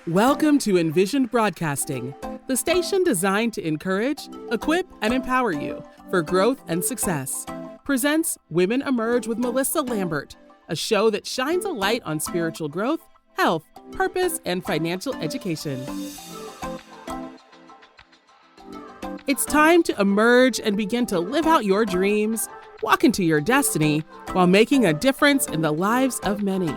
Welcome to Envisioned Broadcasting, the station designed to encourage, equip, and empower you for growth and success. Presents Women Emerge with Melissa Lambert, a show that shines a light on spiritual growth, health, purpose, and financial education. It's time to emerge and begin to live out your dreams, walk into your destiny, while making a difference in the lives of many.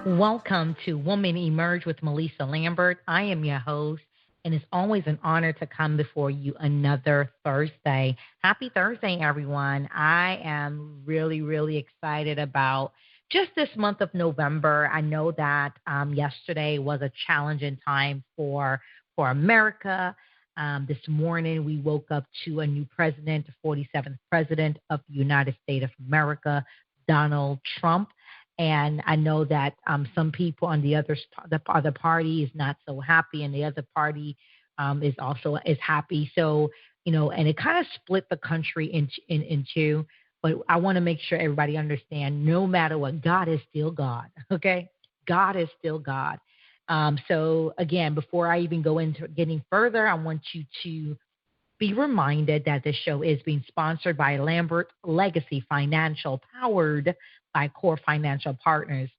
Welcome to Women Emerge with Melissa Lambert. I am your host, and it's always an honor to come before you another Thursday. Happy Thursday, everyone. I am really excited about just this month of November. I know that yesterday was a challenging time for America. This morning, we woke up to a new president, the 47th president of the United States of America, Donald Trump. And I know that some people on the other party is not so happy, and the other party is happy. So, and it kind of split the country in two. But I want to make sure everybody understand, no matter what, God is still God. Okay, God is still God. So again, before I even go into getting further, I want you to be reminded that this show is being sponsored by Lambert Legacy Financial, powered by Core Financial Partners.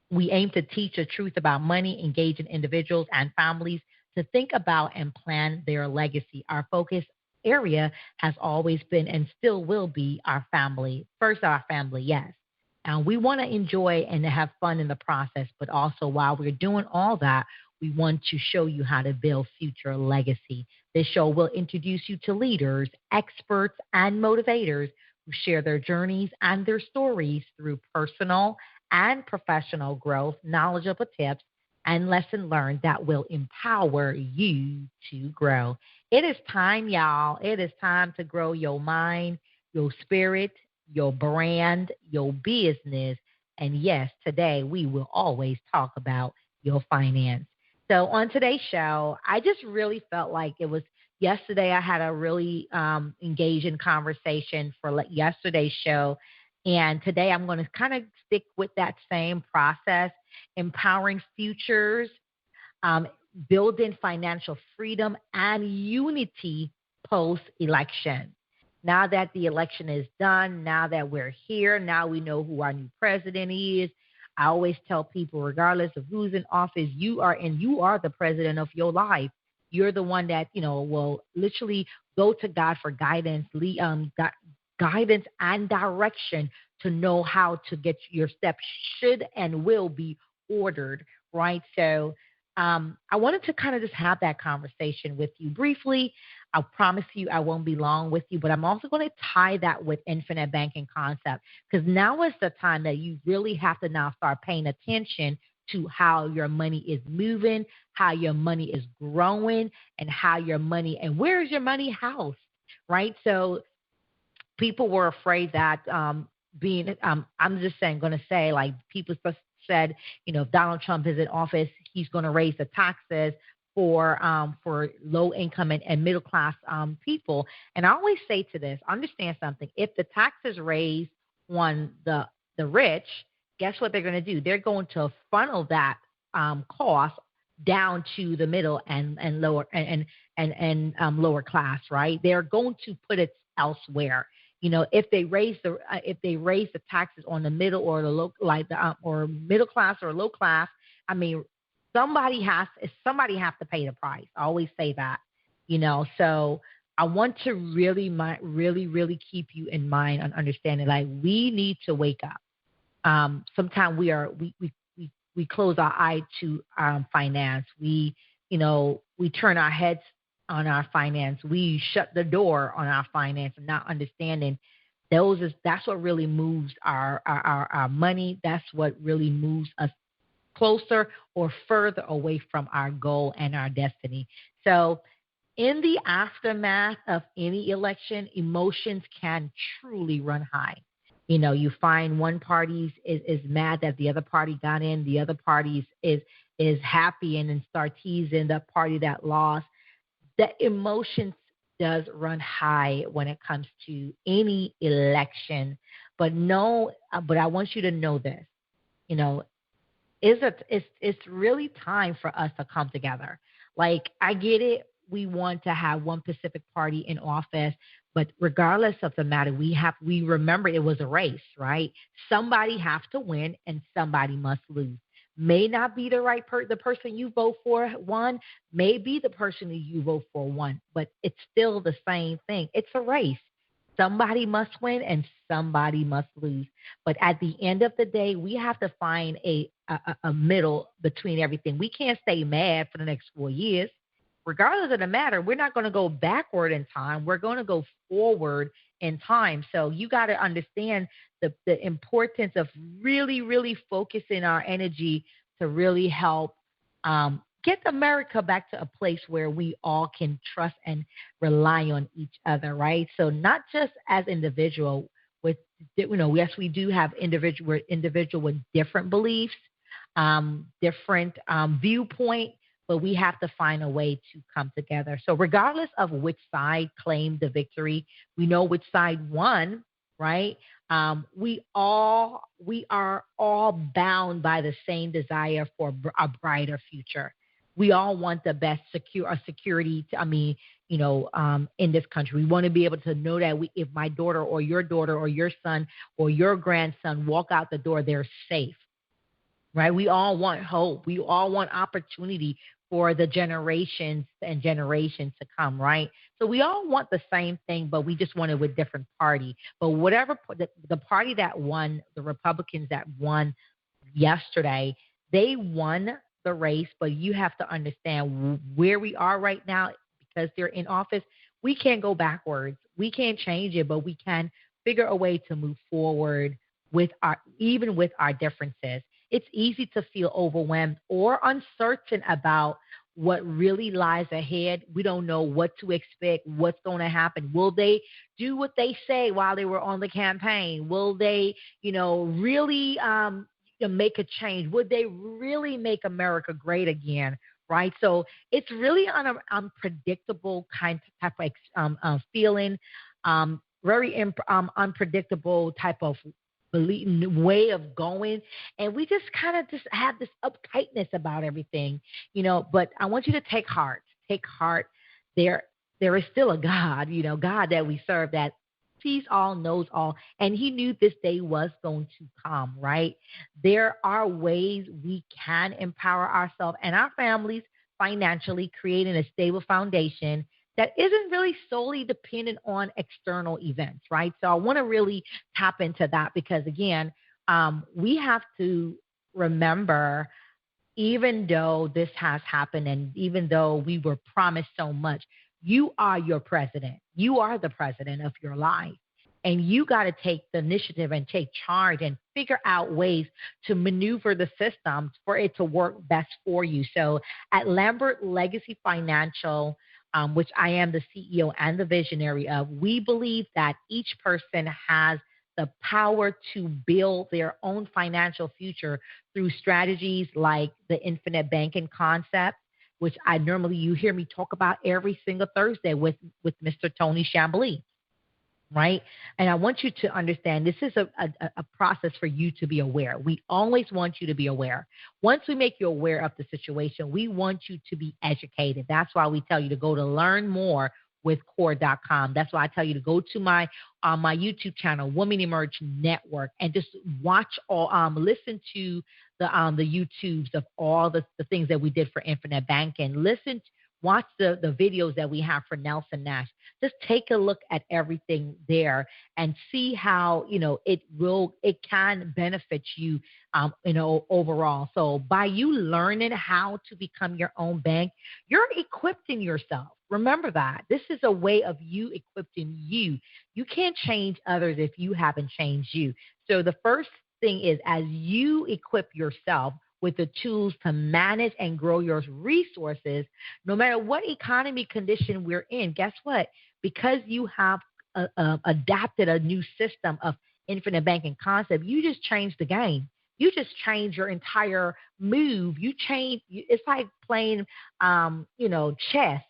We aim to teach the truth about money, engaging individuals and families to think about and plan their legacy. Our focus area has always been and still will be our family. First, our family, yes. And we want to enjoy and have fun in the process, but also while we're doing all that, we want to show you how to build future legacy. This show will introduce you to leaders, experts, and motivators who share their journeys and their stories through personal and professional growth, knowledgeable tips, and lessons learned that will empower you to grow. It is time, y'all. It is time to grow your mind, your spirit, your brand, your business. And yes, today we will always talk about your finance. So on today's show, I just really felt like it was yesterday. I had a really engaging conversation for yesterday's show. And today I'm going to kind of stick with that same process, empowering futures, building financial freedom and unity post-election. Now that the election is done, now that we're here, now we know who our new president is. I always tell people, regardless of who's in office, you are the president of your life. You're the one that, will literally go to God for guidance, guidance and direction to know how to get your steps should and will be ordered, right? So I wanted to kind of just have that conversation with you briefly. I promise you I won't be long with you, but I'm also going to tie that with infinite banking concept, because now is the time that you really have to now start paying attention to how your money is moving, how your money is growing, and how your money, and where is your money housed, right? So people were afraid that I'm just saying, going to say, like, people said, if Donald Trump is in office, he's going to raise the taxes for low income and middle class people. And I always say to this, understand something. If the taxes raise on the rich, guess what they're going to do? They're going to funnel that cost down to the middle and lower and lower class, right? They're going to put it elsewhere. If they raise the taxes on the middle or the low, or middle class or low class, I mean, somebody has to pay the price. I always say that, So I want to really keep you in mind and understanding, like, we need to wake up. Sometimes we close our eye to finance. We turn our heads on our finance. We shut the door on our finance and not understanding that's what really moves our money. That's what really moves us closer or further away from our goal and our destiny. So in the aftermath of any election, emotions can truly run high. You find one party is mad that the other party got in, the other party is happy and then start teasing the party that lost. The emotions does run high when it comes to any election, but I want you to know this, It's really time for us to come together. Like, I get it. We want to have one Pacific Party in office, but regardless of the matter, we remember it was a race, right? Somebody have to win and somebody must lose. May not be the person you vote for won, may be the person that you vote for won, but it's still the same thing. It's a race. Somebody must win and somebody must lose. But at the end of the day, we have to find a middle between everything. We can't stay mad for the next 4 years. Regardless of the matter, we're not going to go backward in time. We're going to go forward in time. So you got to understand the importance of really, really focusing our energy to really help get America back to a place where we all can trust and rely on each other, right? So not just as individual with, yes, we do have individual with different beliefs, different viewpoint, but we have to find a way to come together. So regardless of which side claimed the victory, we know which side won, right? We are all bound by the same desire for a brighter future. We all want the best security. In this country, we want to be able to know that if my daughter or your son or your grandson walk out the door, they're safe, right? We all want hope. We all want opportunity for the generations and generations to come, right? So we all want the same thing, but we just want it with different party. But whatever the party that won, the Republicans that won yesterday, they won the race, but you have to understand where we are right now because they're in office. We can't go backwards. We can't change it, but we can figure a way to move forward even with our differences. It's easy to feel overwhelmed or uncertain about what really lies ahead. We don't know what to expect, what's going to happen. Will they do what they say while they were on the campaign? Will they, really make a change? Would they really make America great again? Right. So it's really unpredictable type of feeling, very unpredictable type of way of going, and we just kind of just have this uptightness about everything, but I want you to take heart. There is still a God, God that we serve, that sees all, knows all, and he knew this day was going to come, right? There are ways we can empower ourselves and our families financially, creating a stable foundation that isn't really solely dependent on external events, right? So I want to really tap into that because, again, we have to remember, even though this has happened and even though we were promised so much, you are your president. You are the president of your life. And you got to take the initiative and take charge and figure out ways to maneuver the system for it to work best for you. So at Lambert Legacy Financial, which I am the CEO and the visionary of, we believe that each person has the power to build their own financial future through strategies like the infinite banking concept, which you hear me talk about every single Thursday with Mr. Tony Chambly. Right? And I want you to understand this is a process for you to be aware. We always want you to be aware. Once we make you aware of the situation, we want you to be educated. That's why we tell you to go to learn more with core.com. That's why I tell you to go to my YouTube channel, Women Emerge Network, and just watch listen to the YouTubes of all the things that we did for infinite banking. Watch the videos that we have for Nelson Nash. Just take a look at everything there and see how, it can benefit you, overall. So by you learning how to become your own bank, you're equipping yourself. Remember that. This is a way of you equipping you. You can't change others if you haven't changed you. So the first thing is, as you equip yourself with the tools to manage and grow your resources, no matter what economy condition we're in, guess what? Because you have adapted a new system of infinite banking concept, you just changed the game. You just change your entire move. It's like playing, chess.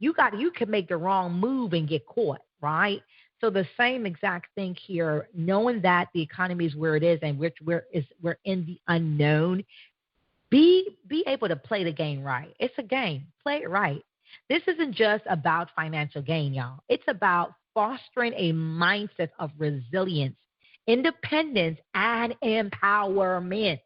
You can make the wrong move and get caught, right? So the same exact thing here, knowing that the economy is where it is and we're in the unknown, Be able to play the game right. It's a game. Play it right. This isn't just about financial gain, y'all. It's about fostering a mindset of resilience, independence, and empowerment.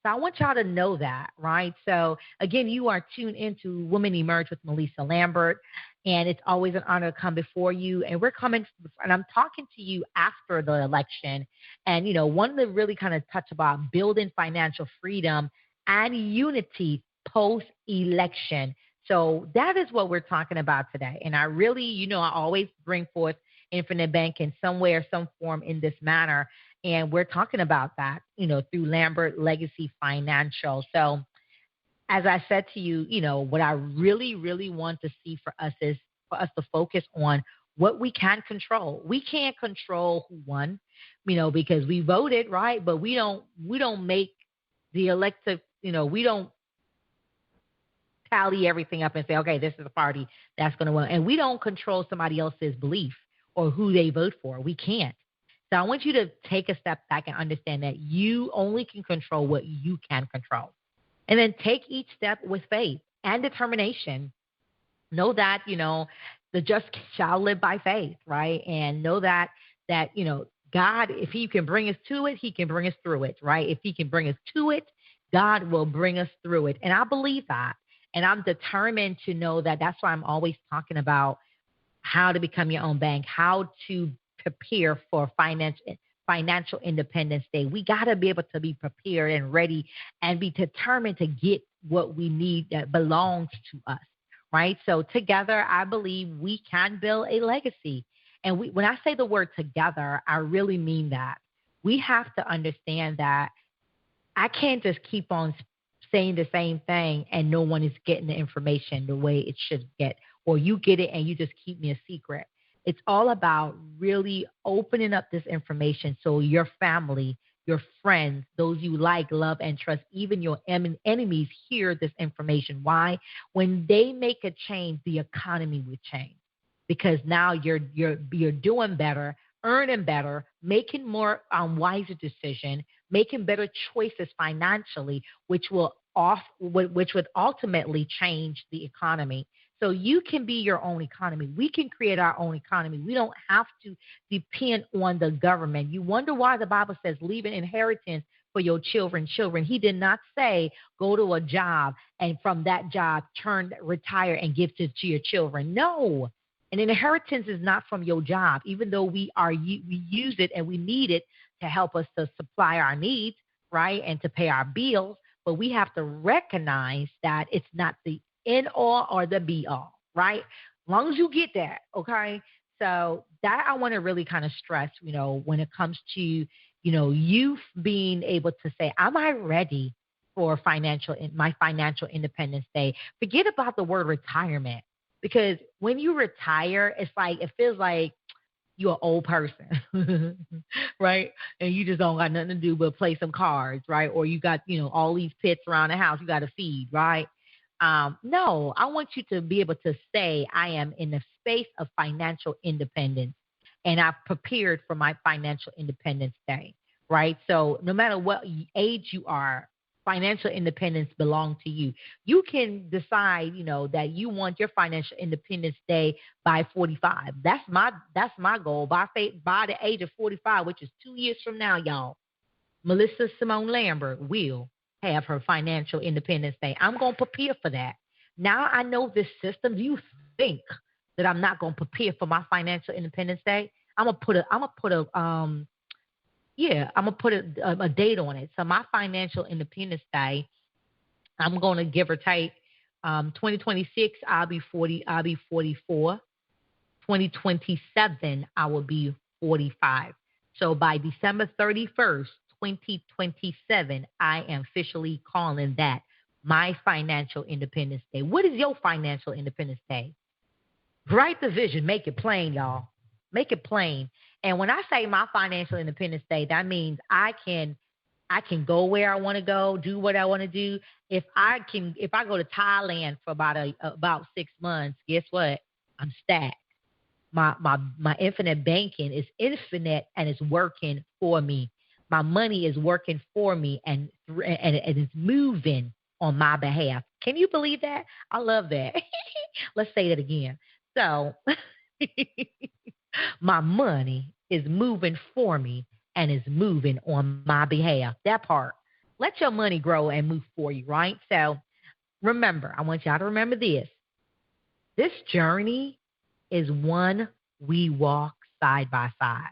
So I want y'all to know that, right? So again, you are tuned into Women Emerge with Melissa Lambert, and it's always an honor to come before you. And and I'm talking to you after the election. And, one to really kind of touch about building financial freedom and unity post-election. So that is what we're talking about today. And I really, I always bring forth infinite banking somewhere, some form in this manner. And we're talking about that, through Lambert Legacy Financial. So as I said to you, what I really, really want to see for us is for us to focus on what we can control. We can't control who won, because we voted, right? But we don't make the elective, we don't tally everything up and say, okay, this is the party that's going to win. And we don't control somebody else's belief or who they vote for. We can't. So I want you to take a step back and understand that you only can control what you can control. And then take each step with faith and determination. Know that, the just shall live by faith, right? And know that God, if he can bring us to it, he can bring us through it, right? If he can bring us to it, God will bring us through it. And I believe that. And I'm determined to know that. That's why I'm always talking about how to become your own bank, how to prepare for financial independence day. We got to be able to be prepared and ready and be determined to get what we need that belongs to us, right? So together, I believe we can build a legacy. And when I say the word together, I really mean that. We have to understand that I can't just keep on saying the same thing and no one is getting the information the way it should get, or you get it and you just keep me a secret. It's all about really opening up this information so your family, your friends, those you like, love, and trust, even your enemies hear this information. Why? When they make a change, the economy will change, because now you're doing better, earning better, making more wiser decisions, making better choices financially, which would ultimately change the economy. So you can be your own economy. We can create our own economy. We don't have to depend on the government. You wonder why the Bible says leave an inheritance for your children. He did not say go to a job and from that job retire and give to your children. No. An inheritance is not from your job, even though we use it and we need it to help us to supply our needs, right, and to pay our bills. But we have to recognize that it's not the end all or the be all, right? As long as you get that, okay? So that I want to really kind of stress, when it comes to, you being able to say, am I ready for my financial independence day? Forget about the word retirement, because when you retire, it feels like you're an old person, right? And you just don't got nothing to do but play some cards, right? Or you got, all these pets around the house you got to feed, right? No, I want you to be able to say, I am in the space of financial independence and I've prepared for my financial independence day, right? So no matter what age you are, financial independence belongs to you. You can decide, that you want your financial independence day by 45. That's my goal. By the age of 45, which is 2 years from now, y'all, Melissa Simone Lambert will have her financial independence day. I'm going to prepare for that. Now I know this system. Do you think that I'm not going to prepare for my financial independence day? I'm going to put a date on it. So my financial independence day, I'm going to give or take 2026, I'll be 44. 2027, I will be 45. So by December 31st, 2027, I am officially calling that my financial independence day. What is your financial independence day? Write the vision. Make it plain, y'all. Make it plain. And when I say my financial independence day, that means I can go where I want to go, do what I want to do. If I go to Thailand for about 6 months, guess what? I'm stacked. My infinite banking is infinite and it's working for me. My money is working for me and it's moving on my behalf. Can you believe that? I love that. Let's say that again. So my money is moving for me and is moving on my behalf. That part. Let your money grow and move for you, right? So remember, I want y'all to remember this. This journey is one we walk side by side.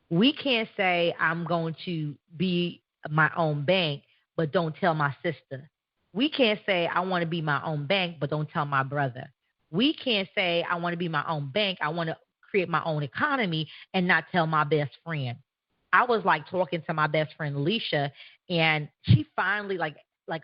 We can't say I'm going to be my own bank, but don't tell my sister. We can't say I want to be my own bank, but don't tell my brother. We can't say I want to be my own bank. I want to create my own economy and not tell my best friend. I was like talking to my best friend Alicia, and she finally like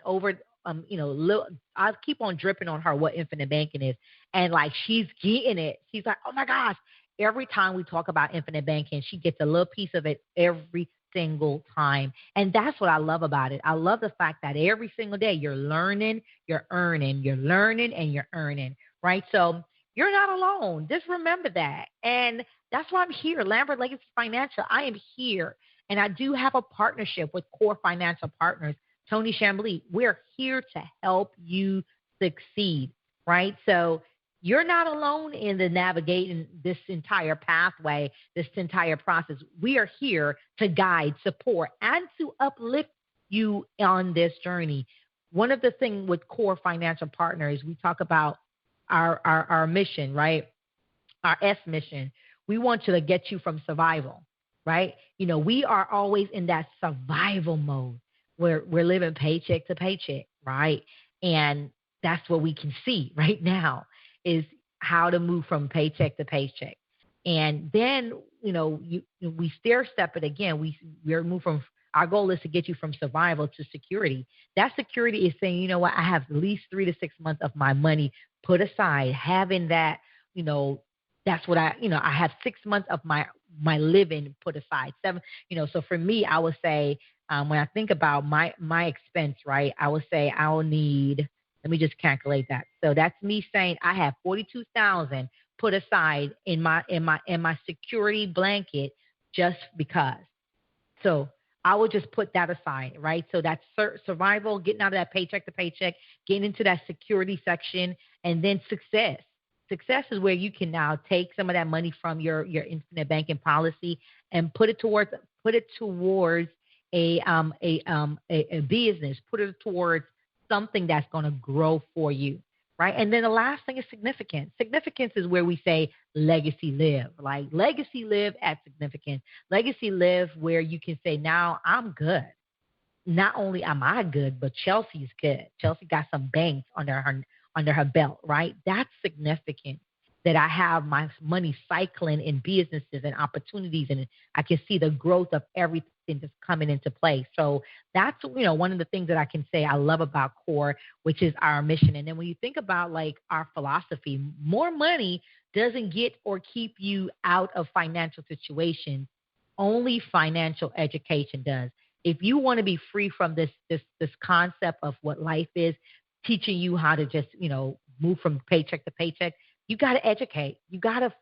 over I keep on dripping on her what infinite banking is, and like she's getting it. She's like, oh my gosh! Every time we talk about infinite banking, she gets a little piece of it every single time, and that's what I love about it. I love the fact that every single day you're learning, you're earning, you're learning, and you're earning. Right? So you're not alone. Just remember that, and that's why I'm here, Lambert Legacy Financial. I am here, and I do have a partnership with Core Financial Partners. Tony Chambly, we're here to help you succeed, right? So you're not alone in the navigating this entire pathway, this entire process. We are here to guide, support, and to uplift you on this journey. One of the things with Core Financial Partners, we talk about our mission, right? Our S mission. We want to get you from survival, right? You know, we are always in that survival mode. We're living paycheck to paycheck, right? And that's what we can see right now is how to move from paycheck to paycheck. And then, we stair step it again. We're moving from, our goal is to get you from survival to security. That security is saying, you know what, I have at least 3 to 6 months of my money put aside, having that, that's what I have 6 months of my living put aside. 7, so for me, I would say, when I think about my expense, right, I would say I will need, let me just calculate that. So that's me saying I have 42,000 put aside in my security blanket just because. So I will just put that aside, right? So that's survival, getting out of that paycheck to paycheck, getting into that security section, and then success. Success is where you can now take some of that money from your infinite banking policy and put it towards a business, put it towards something that's going to grow for you, right? And then the last thing is significance. Significance is where we say legacy live, like legacy live at significance. Legacy live where you can say, now I'm good. Not only am I good, but Chelsea's good. Chelsea got some banks under her belt, right? That's significant. That I have my money cycling in businesses and opportunities, and I can see the growth of everything that's coming into play. So that's, one of the things that I can say I love about Core, which is our mission. And then when you think about like our philosophy, more money doesn't get or keep you out of financial situations. Only financial education does. If you want to be free from this concept of what life is, teaching you how to just, move from paycheck to paycheck, you got to educate. You got to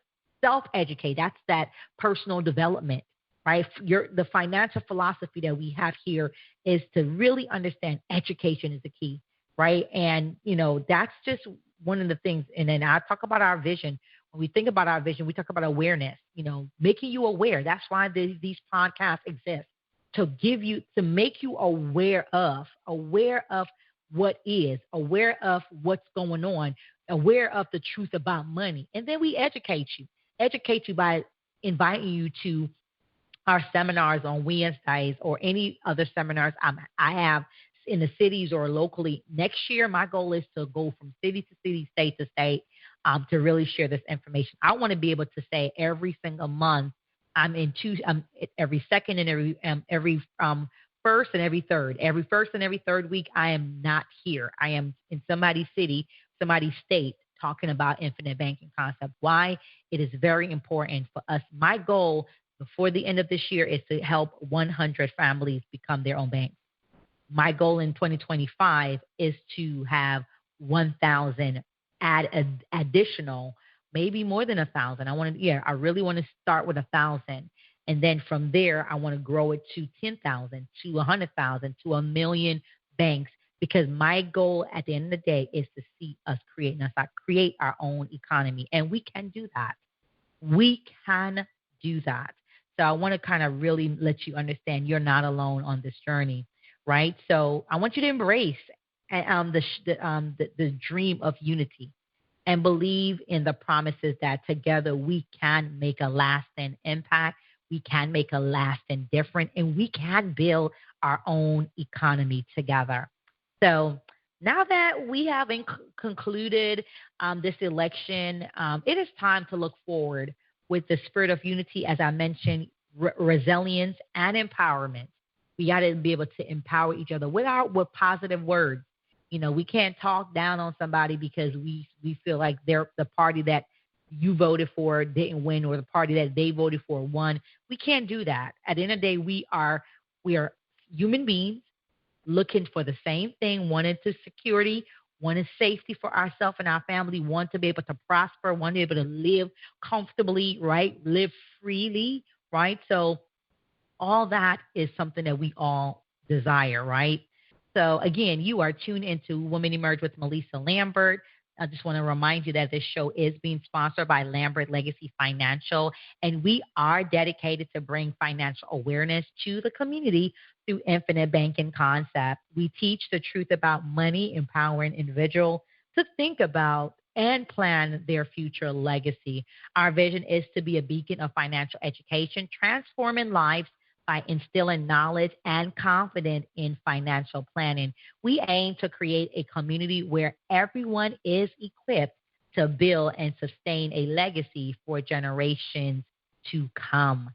self-educate. That's that personal development, right? The financial philosophy that we have here is to really understand education is the key, right? And, that's just one of the things. And then I talk about our vision. When we think about our vision, we talk about awareness, making you aware. That's why these podcasts exist, to make you aware of what is, aware of what's going on, aware of the truth about money. And then we educate you by inviting you to our seminars on Wednesdays or any other seminars I have in the cities or locally. Next year, my goal is to go from city to city, state to state, to really share this information. I want to be able to say every single month, every second and every first and every third. Every first and every third week, I am not here. I am in somebody's city, somebody's state, talking about infinite banking concept. Why? It is very important for us. My goal before the end of this year is to help 100 families become their own banks. My goal in 2025 is to have 1,000 additional, maybe more than 1,000. I really want to start with 1,000. And then from there, I want to grow it to 10,000, to 100,000, to 1 million banks Because my goal at the end of the day is to see us create our own economy. And we can do that. We can do that. So I want to kind of really let you understand you're not alone on this journey, right? So I want you to embrace the dream of unity and believe in the promises that together we can make a lasting impact, we can make a lasting difference, and we can build our own economy together. So now that we have concluded this election, it is time to look forward with the spirit of unity, as I mentioned, resilience and empowerment. We got to be able to empower each other with positive words. We can't talk down on somebody because we feel like they're the party that you voted for didn't win or the party that they voted for won. We can't do that. At the end of the day, we are human beings looking for the same thing, wanting to security, wanting safety for ourselves and our family, want to be able to prosper, want to be able to live comfortably, right? Live freely, right? So all that is something that we all desire, right? So again, you are tuned into Women Emerge with Melissa Lambert. I just want to remind you that this show is being sponsored by Lambert Legacy Financial, and we are dedicated to bring financial awareness to the community through infinite banking concept. We teach the truth about money, empowering individuals to think about and plan their future legacy. Our vision is to be a beacon of financial education, transforming lives by instilling knowledge and confidence in financial planning. We aim to create a community where everyone is equipped to build and sustain a legacy for generations to come.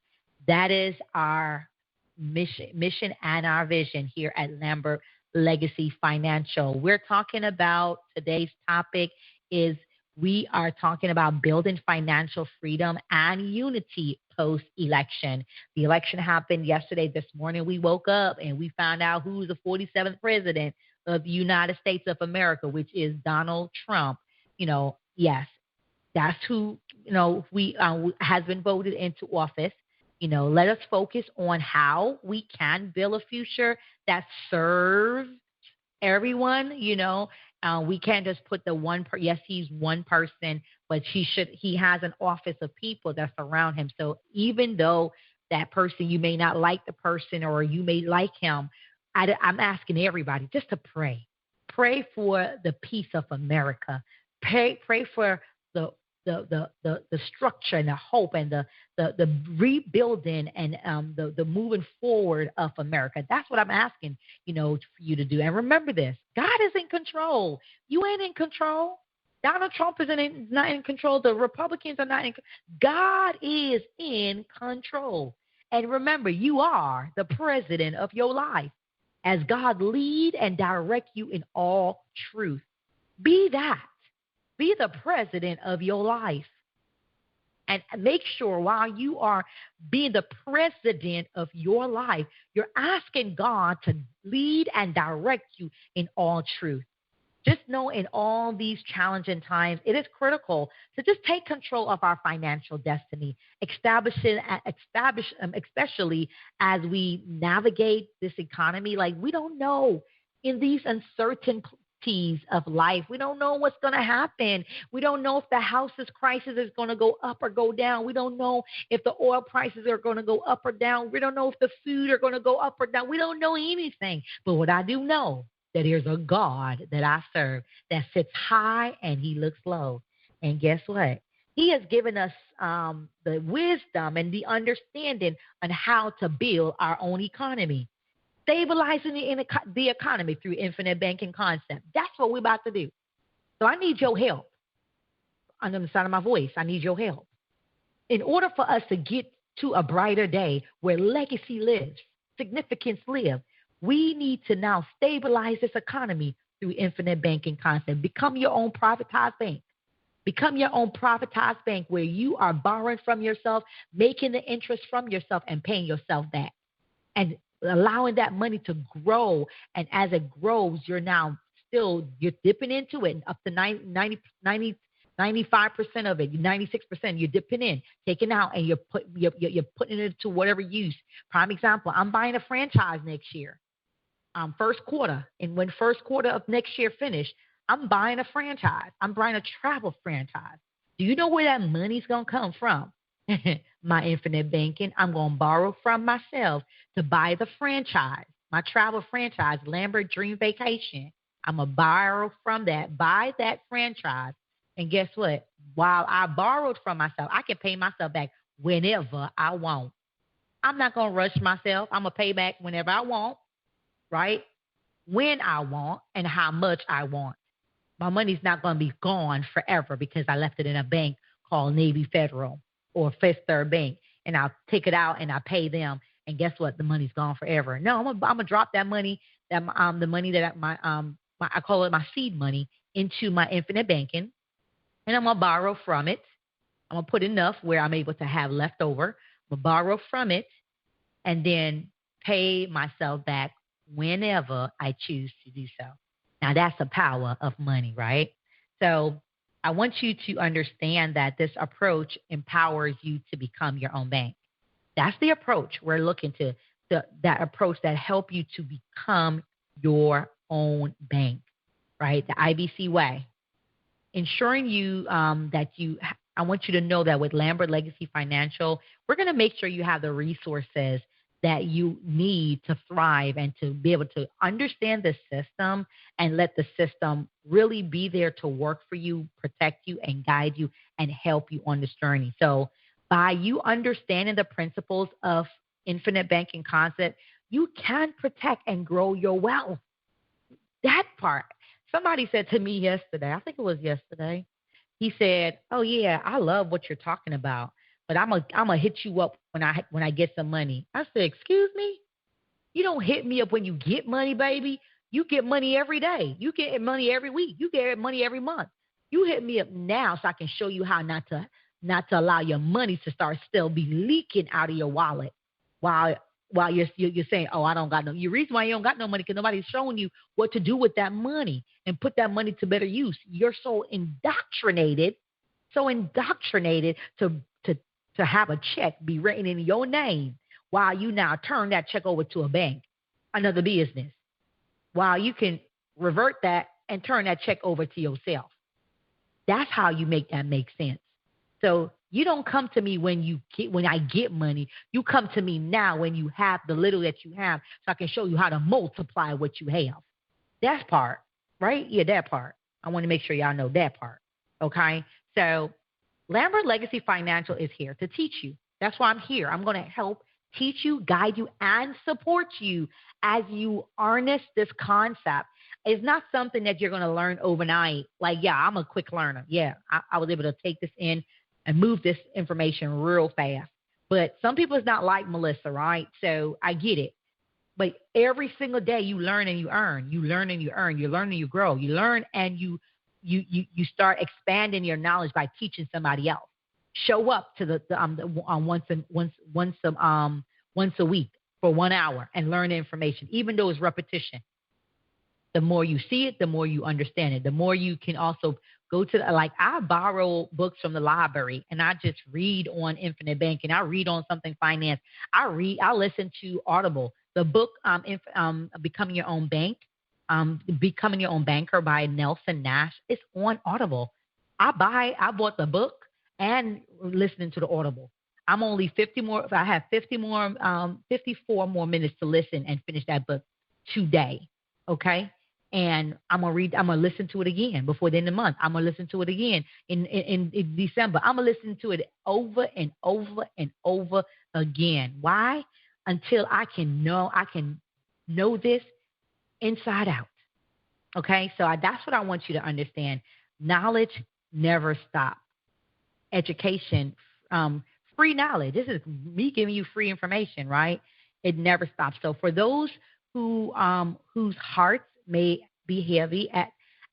That is our mission and our vision here at Lambert Legacy Financial. We're talking about today's topic is we are talking about building financial freedom and unity post-election. The election happened yesterday. This morning we woke up and we found out who's the 47th president of the United States of America, which is Donald Trump. Yes, that's who, we has been voted into office. Let us focus on how we can build a future that serves everyone. We can't just put the one. Yes, he's one person, but he has an office of people that surround him. So even though that person, you may not like the person or you may like him, I'm asking everybody just to pray. Pray for the peace of America. Pray for the structure and the hope and the rebuilding and the moving forward of America. That's what I'm asking, for you to do. And remember this, God is in control. You ain't in control. Donald Trump not in control. The Republicans are not in control. God is in control. And remember, you are the president of your life. As God lead and direct you in all truth. Be that. Be the president of your life. And make sure while you are being the president of your life, you're asking God to lead and direct you in all truth. Just know in all these challenging times, it is critical to just take control of our financial destiny, especially as we navigate this economy. Like we don't know in these uncertain of life. We don't know what's going to happen. We don't know if the house's crisis is going to go up or go down. We don't know if the oil prices are going to go up or down. We don't know if the food are going to go up or down. We don't know anything. But what I do know, that there's a God that I serve that sits high and he looks low. And guess what? He has given us the wisdom and the understanding on how to build our own economy. Stabilizing the economy through infinite banking concept. That's what we're about to do. So I need your help. Under the sound of my voice, I need your help. In order for us to get to a brighter day where legacy lives, significance lives, we need to now stabilize this economy through infinite banking concept. Become your own privatized bank. Become your own privatized bank where you are borrowing from yourself, making the interest from yourself, and paying yourself back. And allowing that money to grow. And as it grows, you're dipping into it. And up to 95% of it, 96%, you're dipping in, taking out, and you're putting it to whatever use. Prime example, I'm buying a franchise next year. first quarter. And when first quarter of next year finish, I'm buying a franchise. I'm buying a travel franchise. Do you know where that money's going to come from? My infinite banking. I'm going to borrow from myself to buy the franchise, my travel franchise, Lambert Dream Vacation. I'm going to borrow from that, buy that franchise. And guess what? While I borrowed from myself, I can pay myself back whenever I want. I'm not going to rush myself. I'm going to pay back whenever I want, right? When I want and how much I want. My money's not going to be gone forever because I left it in a bank called Navy Federal or Fifth Third Bank, and I'll take it out and I pay them, and guess what? The money's gone forever. No, I'm gonna drop that money, that the money that I call it my seed money, into my infinite banking, and I'm gonna borrow from it. I'm gonna put enough where I'm able to have left over. I'm gonna borrow from it, and then pay myself back whenever I choose to do so. Now that's the power of money, right? So I want you to understand that this approach empowers you to become your own bank. That's the approach we're looking to, that approach that help you to become your own bank, right? The IBC way. Ensuring you I want you to know that with Lambert Legacy Financial, we're going to make sure you have the resources that you need to thrive and to be able to understand the system and let the system really be there to work for you, protect you, and guide you and help you on this journey. So by you understanding the principles of infinite banking concept, you can protect and grow your wealth. That part. Somebody said to me yesterday, I think it was yesterday, he said, "Oh yeah, I love what you're talking about, but I'm gonna hit you up when I get some money." I said, "Excuse me? You don't hit me up when you get money, baby. You get money every day. You get money every week. You get money every month. You hit me up now so I can show you how not to allow your money to start still be leaking out of your wallet while you're saying, 'Oh, I don't got no.' The reason why you don't got no money because nobody's showing you what to do with that money and put that money to better use. You're so indoctrinated to have a check be written in your name while you now turn that check over to a bank, another business, while you can revert that and turn that check over to yourself. That's how you make that make sense. So you don't come to me when I get money. You come to me now when you have the little that you have so I can show you how to multiply what you have. That part, right? Yeah, that part. I want to make sure y'all know that part. Okay? So Lambert Legacy Financial is here to teach you. That's why I'm here. I'm going to help teach you, guide you, and support you as you harness this concept. It's not something that you're going to learn overnight. Like, yeah, I'm a quick learner. Yeah, I was able to take this in and move this information real fast. But some people is not like Melissa, right? So I get it. But every single day you learn and you earn. You learn and you earn. You learn and you grow. You learn and you start expanding your knowledge by teaching somebody else. Show up to once a week for 1 hour and learn the information, even though it's repetition. The more you see it, the more you understand it. The more you can also go to, like, I borrow books from the library and I just read on infinite banking. I read on something finance. I listen to Audible. The book, Becoming Your Own Bank, Becoming Your Own Banker by Nelson Nash, it's on Audible. I bought the book and listening to the Audible. I'm only 50 more. I have 54 more minutes to listen and finish that book today. Okay. And I'm gonna listen to it again before the end of the month. I'm gonna listen to it again in December. I'm gonna listen to it over and over and over again. Why? Until I can know this inside out. Okay, so that's what I want you to understand. Knowledge never stops. Education, free knowledge. This is me giving you free information, right? It never stops. So for those whose hearts may be heavy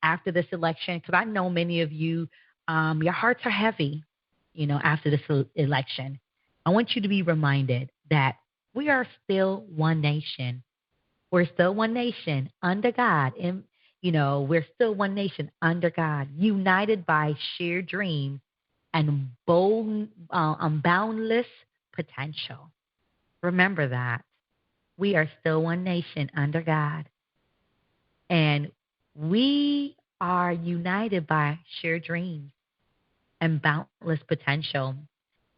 after this election, because I know many of you, your hearts are heavy, after this election. I want you to be reminded that we are still one nation. We're still one nation under God. And, we're still one nation under God, united by shared dreams and boundless potential. Remember that. We are still one nation under God. And we are united by shared dreams and boundless potential.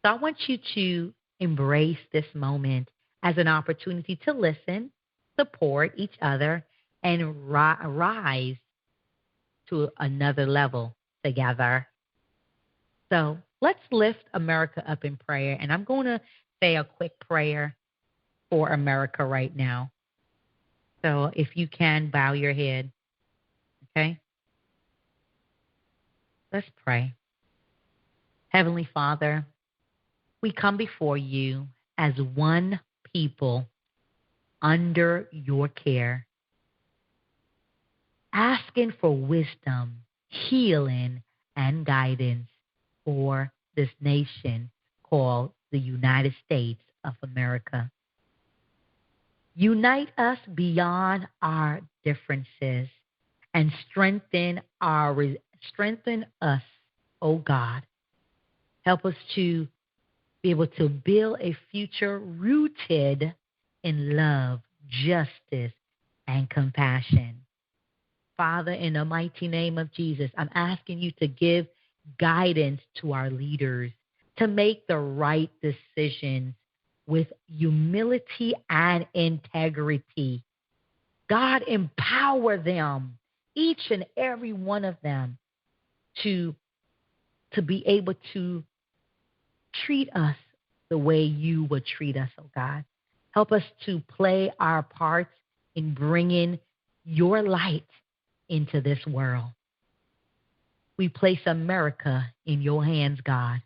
So I want you to embrace this moment as an opportunity to listen, support each other, and rise to another level together. So let's lift America up in prayer. And I'm going to say a quick prayer for America right now. So if you can, bow your head. Okay? Let's pray. Heavenly Father, we come before you as one people under your care, asking for wisdom, healing, and guidance for this nation called the United States of America. Unite us beyond our differences and strengthen us, oh God. Help us to be able to build a future rooted in love, justice, and compassion. Father, in the mighty name of Jesus, I'm asking you to give guidance to our leaders to make the right decisions with humility and integrity. God, empower them, each and every one of them, to be able to treat us the way you would treat us, oh God. Help us to play our parts in bringing your light into this world. We place America in your hands, God.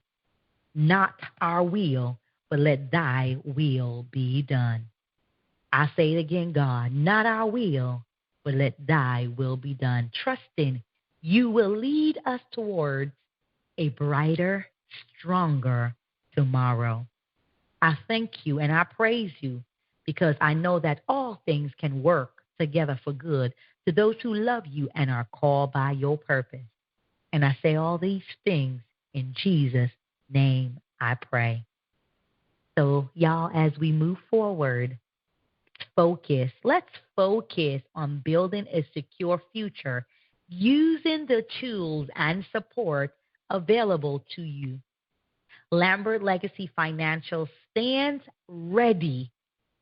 Not our will, but let thy will be done. I say it again, God, not our will, but let thy will be done. Trusting you will lead us towards a brighter, stronger tomorrow. I thank you and I praise you because I know that all things can work together for good to those who love you and are called by your purpose. And I say all these things in Jesus' name I pray. So, y'all, as we move forward, let's focus on building a secure future using the tools and support available to you. Lambert Legacy Financial stands ready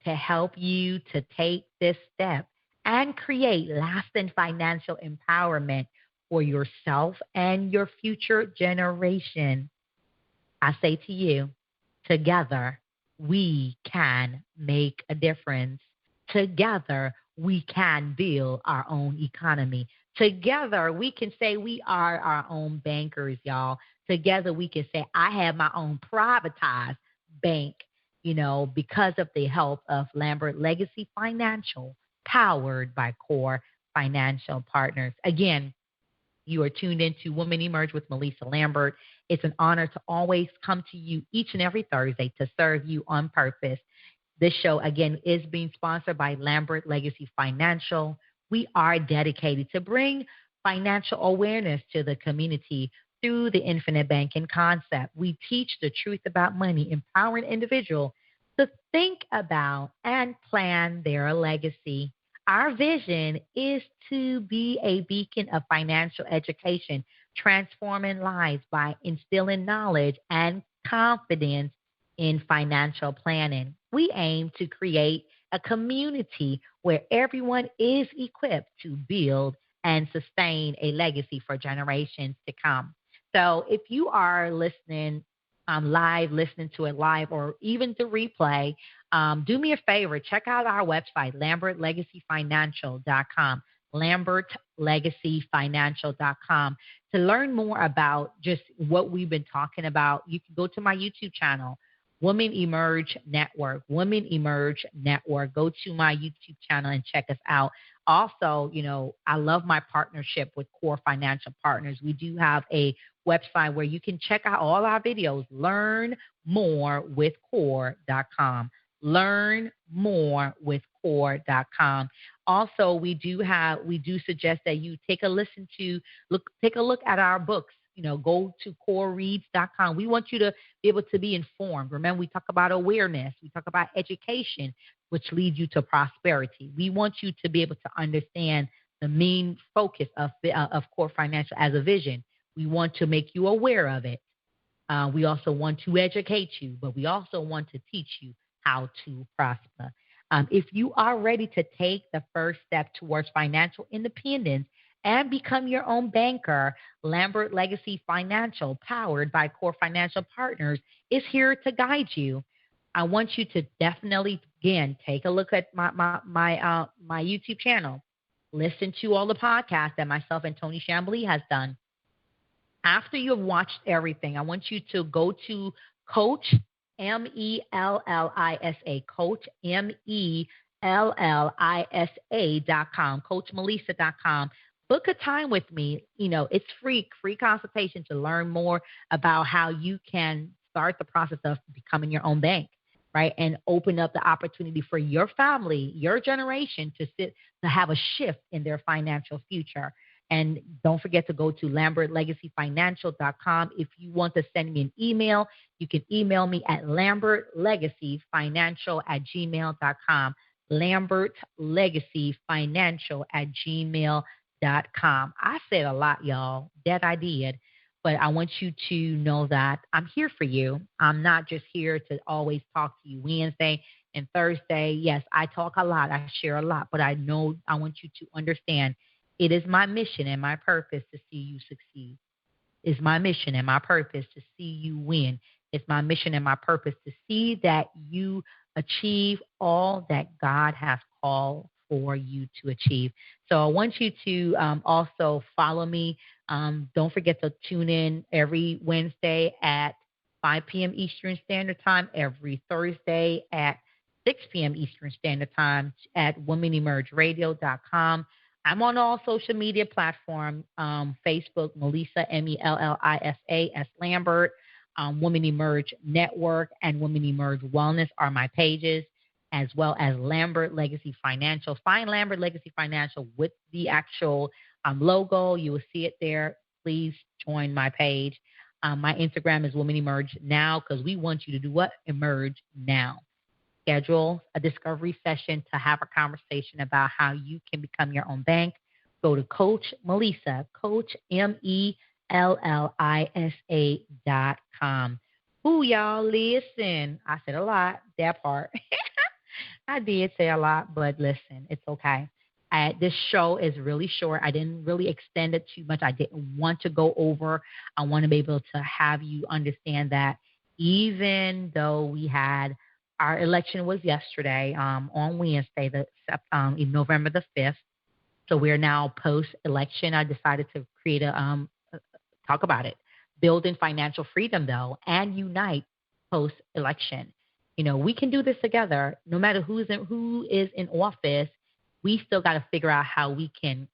to help you to take this step and create lasting financial empowerment for yourself and your future generation. I say to you, together we can make a difference. Together we can build our own economy. Together we can say we are our own bankers, y'all. Together we can say I have my own privatized bank, because of the help of Lambert Legacy Financial, powered by Core Financial Partners. Again, you are tuned into Women Emerge with Melissa Lambert. It's an honor to always come to you each and every Thursday to serve you on purpose. This show, again, is being sponsored by Lambert Legacy Financial. We are dedicated to bring financial awareness to the community through the infinite banking concept. We teach the truth about money, empowering individuals to think about and plan their legacy. Our vision is to be a beacon of financial education, transforming lives by instilling knowledge and confidence in financial planning. We aim to create a community where everyone is equipped to build and sustain a legacy for generations to come. So if you are listening listening to it live, or even the replay, do me a favor, check out our website, lambertlegacyfinancial.com, lambertlegacyfinancial.com. To learn more about just what we've been talking about, you can go to my YouTube channel, Women Emerge Network. Women Emerge Network. Go to my YouTube channel and check us out. Also, I love my partnership with Core Financial Partners. We do have a website where you can check out all our videos. Learn more with core.com. Learn more with core.com. Also, we do suggest that you take a look at our books. Go to corereads.com. We want you to be able to be informed. Remember, we talk about awareness. We talk about education. which leads you to prosperity. We want you to be able to understand the main focus of core financial as a vision. We want to make you aware of it. We also want to educate you, but we also want to teach you how to prosper. If you are ready to take the first step towards financial independence and become your own banker, Lambert Legacy Financial, powered by Core Financial Partners, is here to guide you. I want you to definitely, again, take a look at my YouTube channel. Listen to all the podcasts that myself and Tony Chambly has done. After you've watched everything, I want you to go to Coach, MELLISA, Coach, MELLISA.com, CoachMelissa.com. Book a time with me. It's free consultation to learn more about how you can start the process of becoming your own bank, right? And open up the opportunity for your family, your generation to have a shift in their financial future. And don't forget to go to LambertLegacyFinancial.com. If you want to send me an email, you can email me at LambertLegacyFinancial@gmail.com. LambertLegacyFinancial@gmail.com. I said a lot, y'all. That I did. But I want you to know that I'm here for you. I'm not just here to always talk to you Wednesday and Thursday. Yes, I talk a lot. I share a lot. But I want you to understand it is my mission and my purpose to see you succeed. It's my mission and my purpose to see you win. It's my mission and my purpose to see that you achieve all that God has called for you to achieve. So I want you to also follow me. Don't forget to tune in every Wednesday at 5 p.m. Eastern Standard Time, every Thursday at 6 p.m. Eastern Standard Time at WomenEmergeRadio.com. I'm on all social media platforms, Facebook, Melissa, MELLISA, Lambert, Women Emerge Network, and Women Emerge Wellness are my pages, as well as Lambert Legacy Financial. Find Lambert Legacy Financial with the actual logo. You will see it there. Please join my page. My Instagram is Women Emerge Now, because we want you to do what? Emerge now. Schedule a discovery session to have a conversation about how you can become your own bank. Go to Coach Melissa, Coach MELLISA.com. Ooh, y'all, listen. I said a lot, that part. I did say a lot, but listen, it's okay. This show is really short. I didn't really extend it too much. I didn't want to go over. I want to be able to have you understand that even though we had our election was yesterday, on Wednesday, November the 5th. So we're now post-election. I decided to create talk about it. Building financial freedom, though, and unite post-election. We can do this together. No matter who is in office, we still got to figure out how we can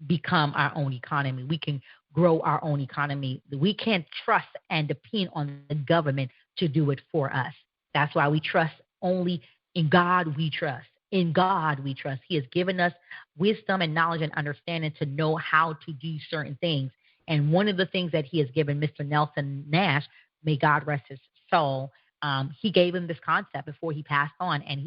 become our own economy. We can grow our own economy. We can't trust and depend on the government to do it for us. That's why we trust only in God. We trust. In God we trust. He has given us wisdom and knowledge and understanding to know how to do certain things. And one of the things that he has given Mr. Nelson Nash, may God rest his soul, he gave him this concept before he passed on. And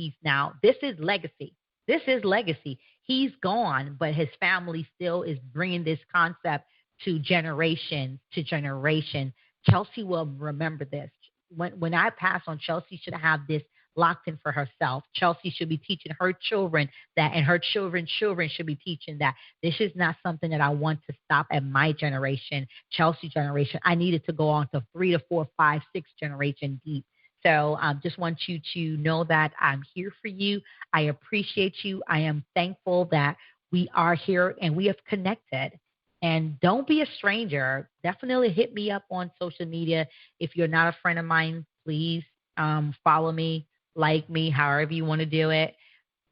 this is legacy. This is legacy. He's gone, but his family still is bringing this concept to generation to generation. Chelsea will remember this. When I pass on, Chelsea should have this locked in for herself. Chelsea should be teaching her children that, and her children's children should be teaching that. This is not something that I want to stop at my generation, Chelsea generation. I need it to go on to 3 to 4, 5, 6 generation deep. So I just want you to know that I'm here for you. I appreciate you. I am thankful that we are here and we have connected. And don't be a stranger. Definitely hit me up on social media. If you're not a friend of mine, please follow me, like me, however you want to do it.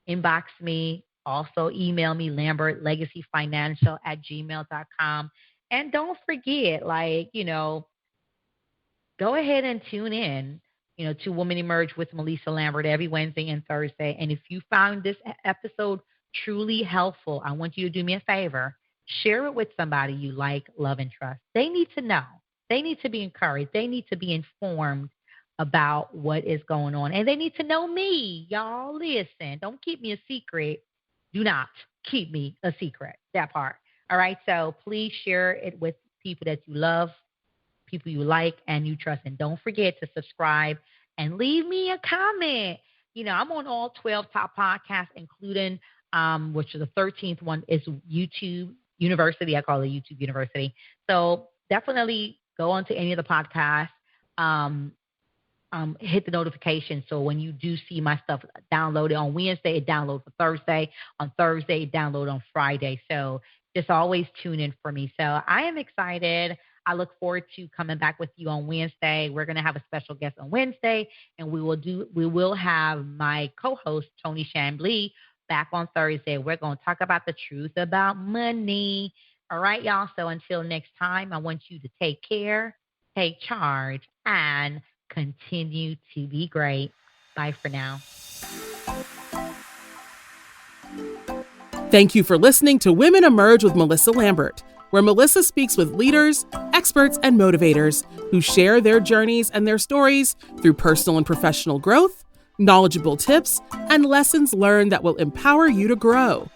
Inbox me. Also email me, LambertLegacyFinancial@gmail.com. And don't forget, go ahead and tune in, to Women Emerge with Melissa Lambert every Wednesday and Thursday. And if you found this episode truly helpful, I want you to do me a favor. Share it with somebody you like, love, and trust. They need to know. They need to be encouraged. They need to be informed about what is going on. And they need to know me. Y'all listen. Don't keep me a secret. Do not keep me a secret. That part. All right. So please share it with people that you love, people you like and you trust. And don't forget to subscribe and leave me a comment. I'm on all 12 top podcasts, including which is the 13th one is YouTube University. I call it YouTube University. So definitely go onto any of the podcasts. Hit the notification. So when you do see my stuff downloaded on Wednesday, it downloads for Thursday. On Thursday, it downloads on Friday. So just always tune in for me. So I am excited. I look forward to coming back with you on Wednesday. We're going to have a special guest on Wednesday, and we will have my co-host, Tony Chambly, back on Thursday. We're going to talk about the truth about money. All right, y'all. So until next time, I want you to take care, take charge, and continue to be great. Bye for now. Thank you for listening to Women Emerge with Melissa Lambert, where Melissa speaks with leaders, experts, and motivators who share their journeys and their stories through personal and professional growth, knowledgeable tips, and lessons learned that will empower you to grow.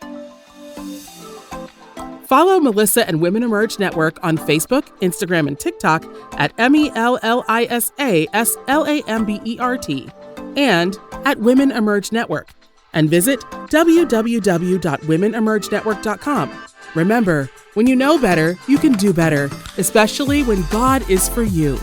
Follow Melissa and Women Emerge Network on Facebook, Instagram, and TikTok at MELLISASLAMBERT and at Women Emerge Network. And visit www.womenemergenetwork.com. Remember, when you know better, you can do better, especially when God is for you.